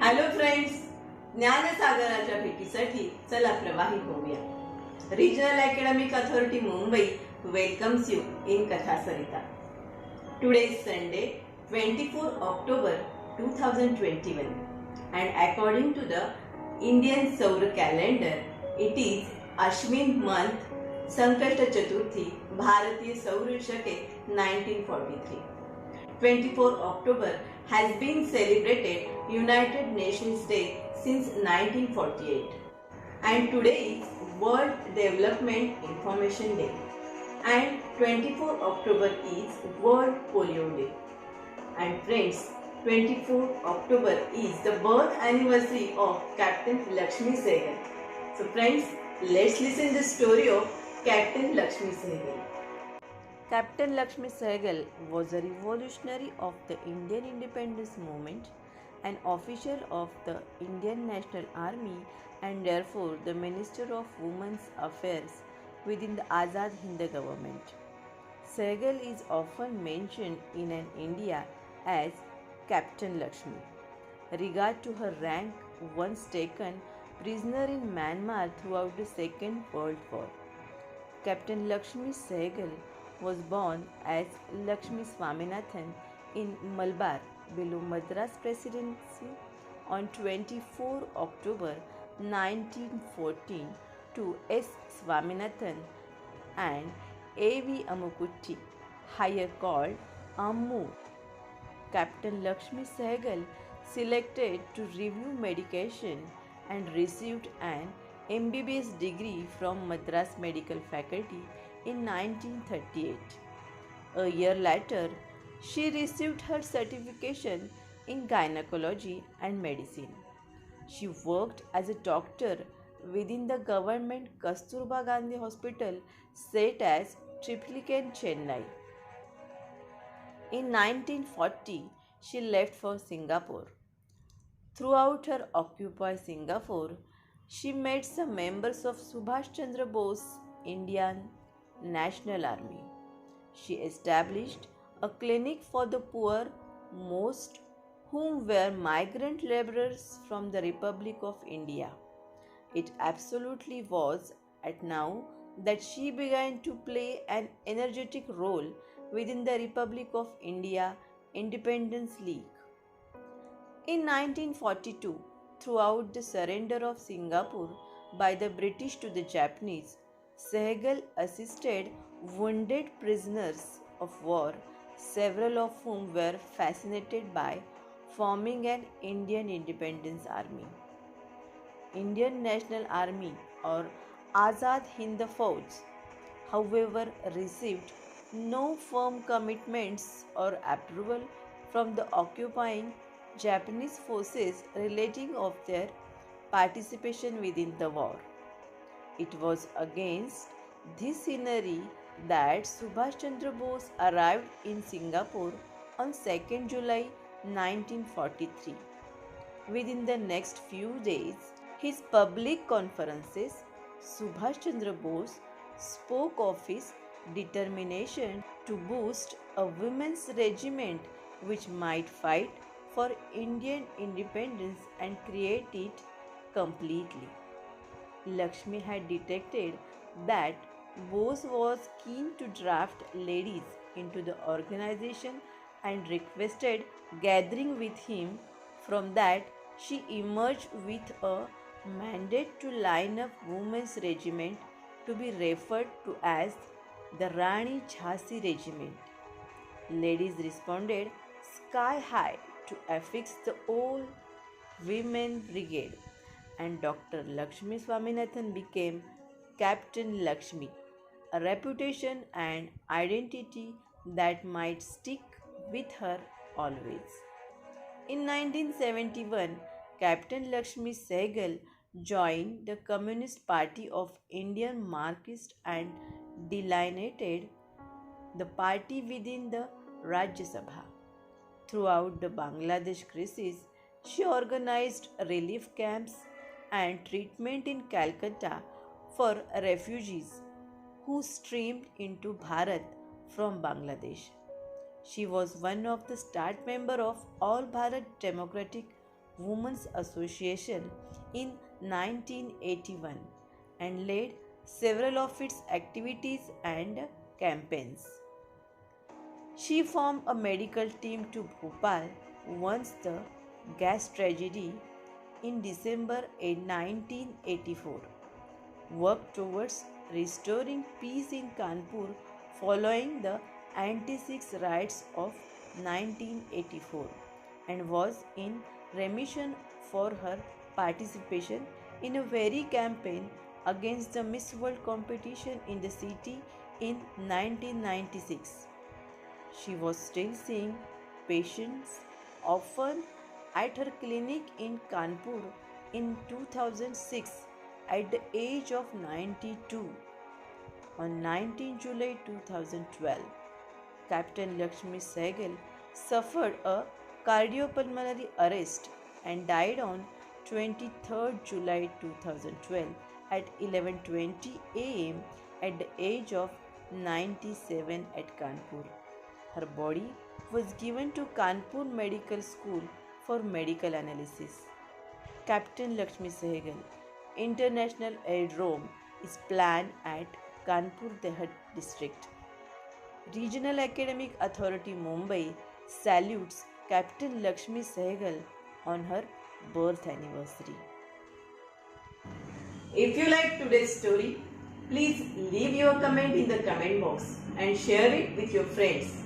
Hello friends, ज्ञानसागराच्या भेटीसाठी चला प्रवाही होऊया. Regional academic authority Mumbai welcomes you in कथा सरिता. Today is Sunday, 24 October 2021, and according to the Indian Solar Calendar, it is Ashwin month, Sankashta Chaturthi, Bharatiya Saur Shake 1943. 24 October has been celebrated United Nations Day since 1948, and today is World Development Information Day, and 24 October is World Polio Day. And friends, 24 October is the birth anniversary of Captain Lakshmi Sehgal. So friends, let's listen the story of Captain Lakshmi Sehgal. Captain Lakshmi Sehgal was a revolutionary of the Indian independence movement, an officer of the Indian National Army, and therefore the Minister of Women's Affairs within the Azad Hind government. Sehgal is often mentioned in an India as Captain Lakshmi. Regard to her rank once taken prisoner in Myanmar throughout the Second World War. Captain Lakshmi Sehgal was born as Lakshmi Swaminathan in Malabar, below Madras Presidency, on 24 October 1914 to S. Swaminathan and A.V. Ammukutty, higher called Ammu. Captain Lakshmi Sehgal selected to review medication and received an MBBS degree from Madras Medical Faculty in 1938. A year later, she received her certification in gynecology and medicine. She worked as a doctor within the government Kasturba Gandhi Hospital set as Triplicane, Chennai. In 1940, she left for Singapore. Throughout her Occupy Singapore, she met some members of Subhash Chandra Bose Indian National Army. She established a clinic for the poor, most whom were migrant laborers from the Republic of India. It absolutely was at now that she began to play an energetic role within the Republic of India Independence League. In 1942, throughout the surrender of Singapore by the British to the Japanese, Sehgal assisted wounded prisoners of war, several of whom were fascinated by forming an Indian Independence Army. Indian National Army or Azad Hind Fauj, however, received no firm commitments or approval from the occupying Japanese forces relating of their participation within the war. It was against this scenery that Subhash Chandra Bose arrived in Singapore on 2nd July 1943. Within the next few days, his public conferences, Subhash Chandra Bose spoke of his determination to boost a women's regiment which might fight for Indian independence and create it completely. Lakshmi had detected that Bose was keen to draft ladies into the organization and requested gathering with him. From that, she emerged with a mandate to line up women's regiment to be referred to as the Rani Jhansi Regiment. Ladies responded sky high to affix the All Women Brigade, and Dr. Lakshmi Swaminathan became Captain Lakshmi, a reputation and identity that might stick with her always. In 1971, Captain Lakshmi Sehgal joined the Communist Party of Indian Marxist and delineated the party within the Rajya Sabha. Throughout the Bangladesh crisis, she organized relief camps and treatment in Calcutta for refugees who streamed into Bharat from Bangladesh. She was one of the start members of All Bharat Democratic Women's Association in 1981 and led several of its activities and campaigns. She formed a medical team to Bhopal once the gas tragedy in December 1984, worked towards restoring peace in Kanpur following the anti-Sikh riots of 1984, and was in remission for her participation in a very campaign against the Miss World competition in the city in 1996. She was still seeing patients often at her clinic in Kanpur in 2006 at the age of 92. On 19 July 2012, Captain Lakshmi Sehgal suffered a cardiopulmonary arrest and died on 23 July 2012 at 11:20 am at the age of 97 at Kanpur. Her body was given to Kanpur Medical School for medical analysis. Captain Lakshmi Sehgal International Aerodrome is planned at Kanpur Dehat district. Regional Academic Authority Mumbai salutes Captain Lakshmi Sehgal on her birth anniversary. If you like today's story, please leave your comment in the comment box and share it with your friends.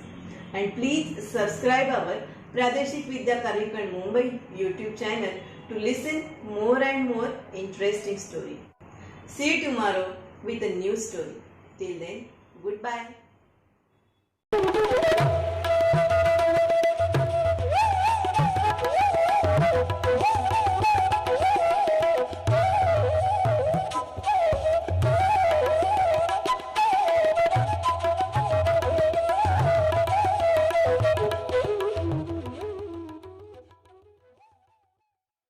And please subscribe our Pradeshik Vidya Karikand Mumbai YouTube channel to listen more and more interesting story. See you tomorrow with a new story. Till then, goodbye.